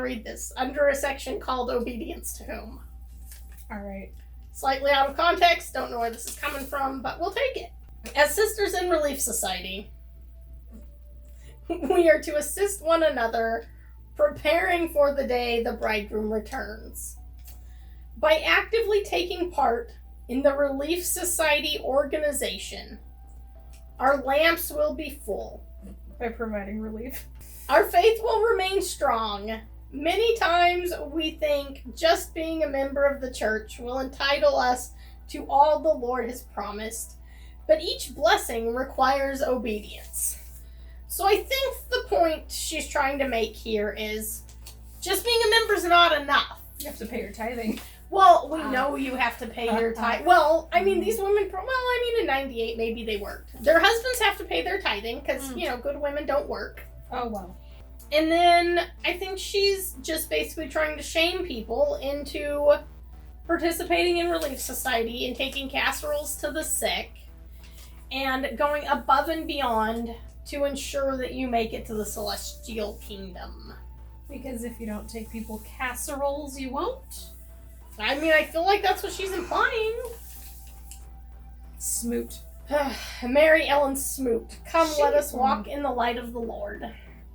read this under a section called Obedience to Whom. Alright. Slightly out of context, don't know where this is coming from, but we'll take it. As sisters in Relief Society, we are to assist one another preparing for the day the bridegroom returns. By actively taking part in the Relief Society organization, our lamps will be full. By providing relief. Our faith will remain strong. Many times we think just being a member of the church will entitle us to all the Lord has promised, but each blessing requires obedience. So I think the point she's trying to make here is just being a member is not enough. You have to pay your tithing. Well, we know you have to pay your tithe. Well, I mean, these women, in 98, maybe they worked. Their husbands have to pay their tithing because, good women don't work. Oh, well. And then I think she's just basically trying to shame people into participating in Relief Society and taking casseroles to the sick and going above and beyond to ensure that you make it to the celestial kingdom. Because if you don't take people casseroles, you won't. I mean, I feel like that's what she's implying. Smoot. Mary Ellen Smoot. Come, let us walk in the light of the Lord.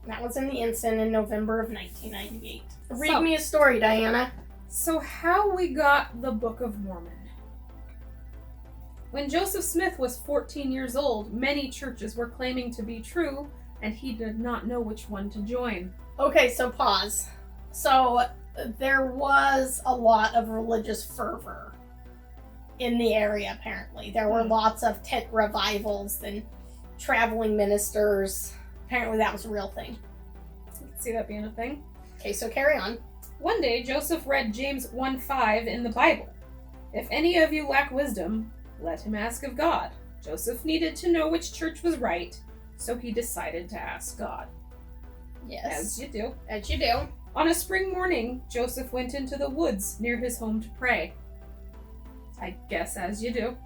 That was in the Ensign in November of 1998. Read me a story, Diana. So how we got the Book of Mormon. When Joseph Smith was 14 years old, many churches were claiming to be true, and he did not know which one to join. Okay, so pause. So there was a lot of religious fervor in the area, apparently. There were lots of tent revivals and traveling ministers. Apparently that was a real thing. I can see that being a thing. Okay, so carry on. One day, Joseph read James 1:5 in the Bible. If any of you lack wisdom, let him ask of God. Joseph needed to know which church was right, so he decided to ask God. Yes. As you do. As you do. On a spring morning, Joseph went into the woods near his home to pray. I guess as you do.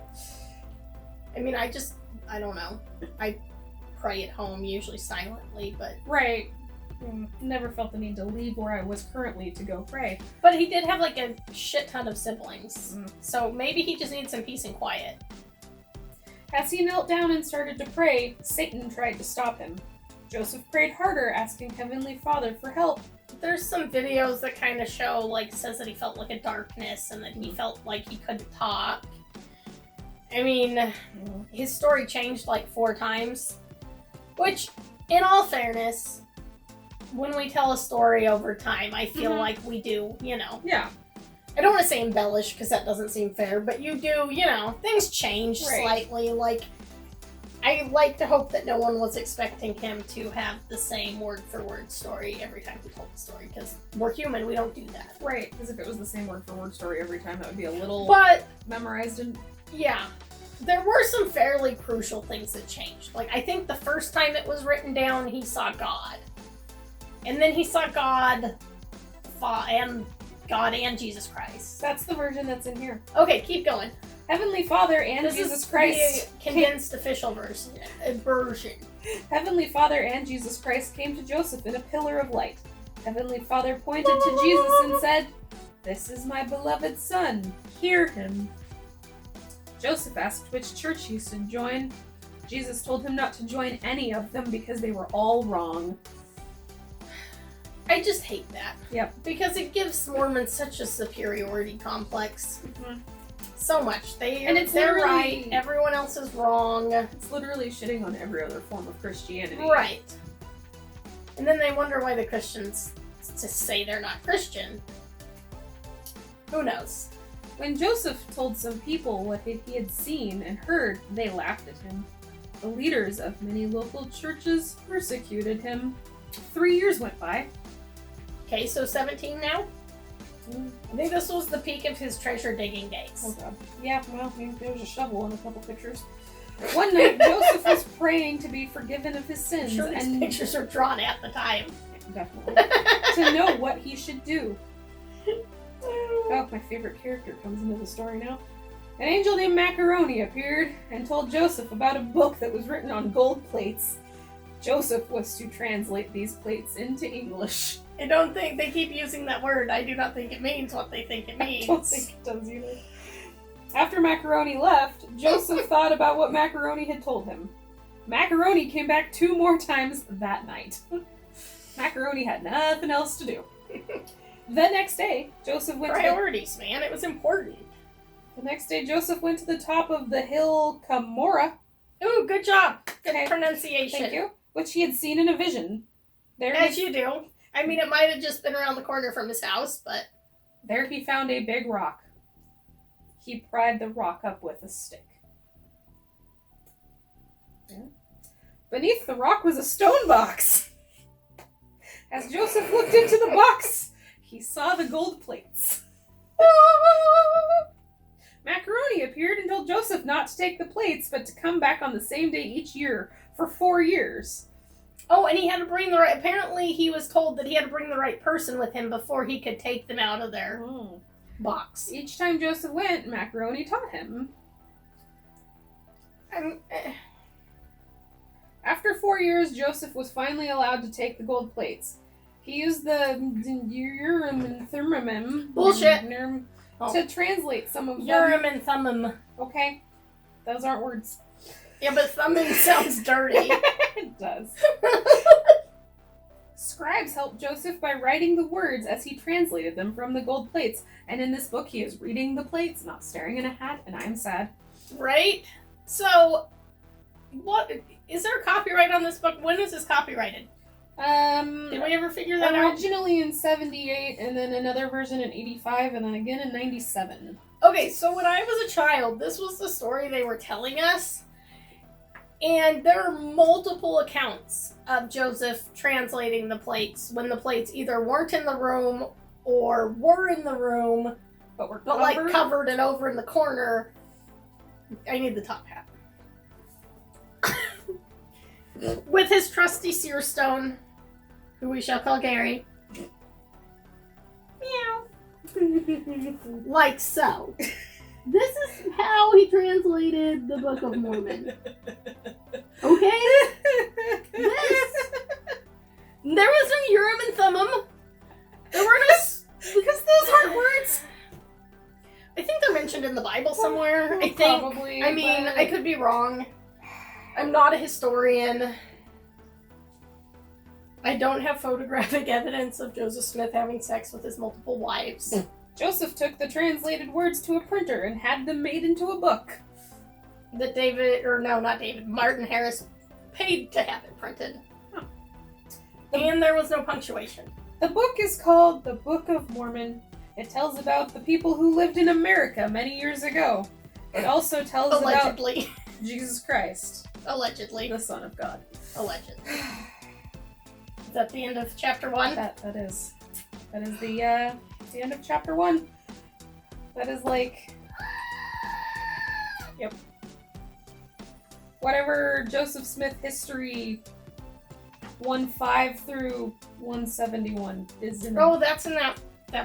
I mean, I don't know. I pray at home, usually silently, but... Right. Never felt the need to leave where I was currently to go pray. But he did have like a shit ton of siblings. So maybe he just needs some peace and quiet. As he knelt down and started to pray, Satan tried to stop him. Joseph prayed harder, asking Heavenly Father for help. There's some videos that kind of show, says that he felt like a darkness and that he felt like he couldn't talk. I mean, his story changed 4 times. Which, in all fairness, when we tell a story over time, I feel like we do, Yeah. I don't want to say embellish because that doesn't seem fair, but you do, things change slightly. I like to hope that no one was expecting him to have the same word-for-word story every time he told the story, because we're human, we don't do that. Right, because if it was the same word-for-word story every time, that would be a little memorized and... Yeah. There were some fairly crucial things that changed. I think the first time it was written down, he saw God. And then he saw God and Jesus Christ. That's the version that's in here. Okay, keep going. Heavenly Father and Jesus Christ... This is the condensed official version. Heavenly Father and Jesus Christ came to Joseph in a pillar of light. Heavenly Father pointed to Jesus and said, "This is my beloved Son. Hear him." Joseph asked which church he should join. Jesus told him not to join any of them because they were all wrong. I just hate that. Yep. Because it gives Mormons such a superiority complex. So much. They're right. Everyone else is wrong. It's literally shitting on every other form of Christianity. Right. And then they wonder why the Christians just say they're not Christian. Who knows? When Joseph told some people what he had seen and heard, they laughed at him. The leaders of many local churches persecuted him. 3 years went by. Okay, so 17 now? I think this was the peak of his treasure digging days. Oh god. Yeah, well, there was a shovel in a couple pictures. One night, Joseph was praying to be forgiven of his sins. I'm sure these pictures are drawn at the time. Definitely. To know what he should do. Oh, my favorite character comes into the story now. An angel named Macaroni appeared and told Joseph about a book that was written on gold plates. Joseph was to translate these plates into English. I don't think they keep using that word. I do not think it means what they think it means. I don't think it does either. After Macaroni left, Joseph thought about what Macaroni had told him. Macaroni came back 2 more times that night. Macaroni had nothing else to do. The next day, Joseph went Priorities, man. It was important. The next day, Joseph went to the top of the hill Camorra. Ooh, good job. Good Okay. pronunciation. Thank you. Which he had seen in a vision. As you do. I mean, it might have just been around the corner from his house, but... There he found a big rock. He pried the rock up with a stick. Yeah. Beneath the rock was a stone box. As Joseph looked into the box, he saw the gold plates. Macaroni appeared and told Joseph not to take the plates, but to come back on the same day each year for 4 years. Oh, and he had to bring the right... Apparently, he was told that he had to bring the right person with him before he could take them out of their box. Each time Joseph went, Macaroni taught him. After 4 years, Joseph was finally allowed to take the gold plates. He used the Urim and Thummim Bullshit. To translate some of them. Urim and Thummim. Okay, those aren't words. Yeah, but Thummim sounds dirty. It does. Scribes helped Joseph by writing the words as he translated them from the gold plates. And in this book, he is reading the plates, not staring in a hat, and I am sad. Right? So, what... Is there a copyright on this book? When was this copyrighted? Did we ever figure that out? Originally in 78, and then another version in 85, and then again in 97. Okay, so when I was a child, this was the story they were telling us. And there are multiple accounts of Joseph translating the plates when the plates either weren't in the room or were in the room, But like covered and over in the corner. I need the top hat. With his trusty seer stone, who we shall call Gary. Meow. Like so. This is how he translated the Book of Mormon. Okay? This. There was no Urim and Thummim. There were no... Because those aren't words. I think they're mentioned in the Bible somewhere. I think. Probably. I mean, I could be wrong. I'm not a historian. I don't have photographic evidence of Joseph Smith having sex with his multiple wives. Joseph took the translated words to a printer and had them made into a book. That Martin Harris paid to have it printed. Huh. And there was no punctuation. The book is called The Book of Mormon. It tells about the people who lived in America many years ago. It also tells Allegedly. about Jesus Christ. Allegedly. The Son of God. Allegedly. Is that the end of chapter 1? That is. That is the end of chapter 1. That is like... Yep. Whatever Joseph Smith history 1:5 through 171 is in... Oh, that's in that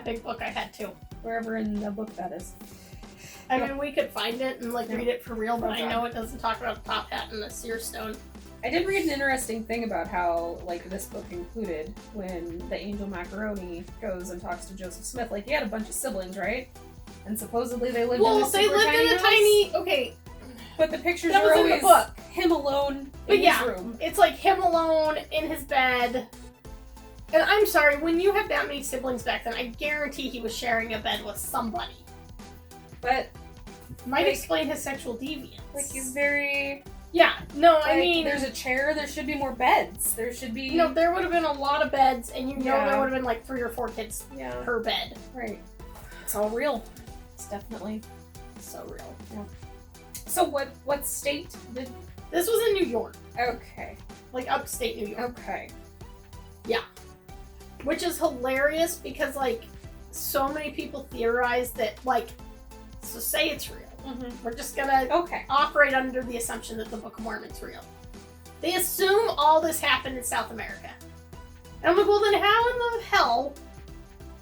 big book I had too. Wherever in the book that is. I mean, we could find it and read it for real, but I know it doesn't talk about the top hat and the seer stone. I did read an interesting thing about how, this book included when the angel Macaroni goes and talks to Joseph Smith. He had a bunch of siblings, right? And supposedly they lived in a super tiny house. Okay. But the pictures that are was always in the book. Him alone in his room. It's like him alone in his bed. And I'm sorry, when you have that many siblings back then, I guarantee he was sharing a bed with somebody. But might explain his sexual deviance. He's very... Yeah, no, I mean... There's a chair, there should be more beds. There should be... No, there would have been a lot of beds, and there would have been 3 or 4 kids per bed. Right. It's all real. It's definitely so real. Yeah. So what state did... This was in New York. Okay. Upstate New York. Okay. Yeah. Which is hilarious because, so many people theorize that, so say it's real. Mm-hmm. We're just gonna operate under the assumption that the Book of Mormon's real. They assume all this happened in South America. And I'm like, well then how in the hell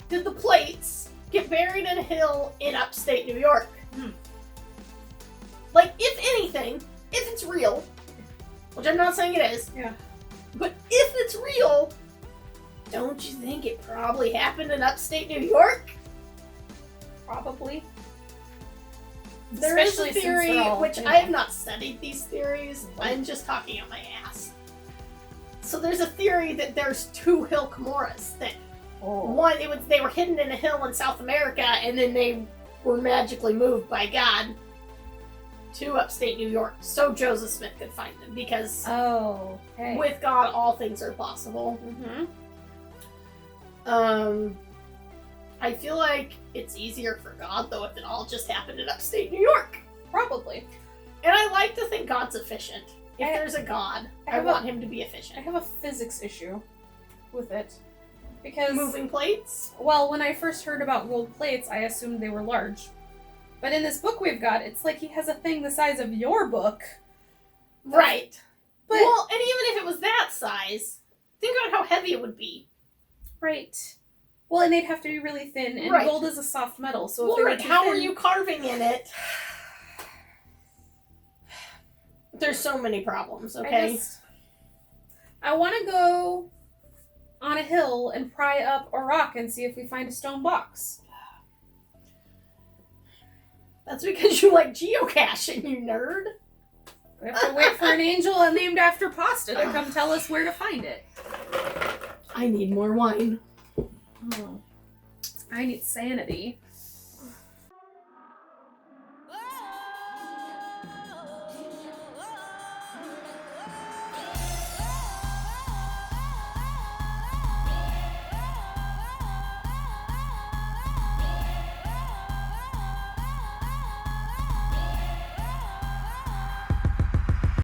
did the plates get buried in a hill in upstate New York? If anything, if it's real, which I'm not saying it is, But if it's real, don't you think it probably happened in upstate New York? Probably. There is a Especially since theory, they're all, which you know. I have not studied these theories. I'm just talking out my ass. So there's a theory that there's 2 hill Comoras. That one, they were hidden in a hill in South America, and then they were magically moved by God to upstate New York, so Joseph Smith could find them. Because with God, all things are possible. I feel like it's easier for God, though, if it all just happened in upstate New York. Probably. And I like to think God's efficient. If there's a God, I want him to be I efficient. have a physics issue with it. Because, Moving plates? well, when I first heard about gold plates, I assumed they were large. But in this book we've got, it's like he has a thing the size of your book. Right. But, Well, and even if it was that size, think about how heavy it would be. right. Well, and they'd have to be really thin, and Right. gold is a soft metal, so if Well, they were right, too how thin, are you carving in it? There's so many problems, okay? I want to go on a hill and pry up a rock and see if we find a stone box. That's because you like geocaching, you nerd. We have to wait for an angel named after pasta to come tell us where to find it. I need more wine. Oh, I need sanity.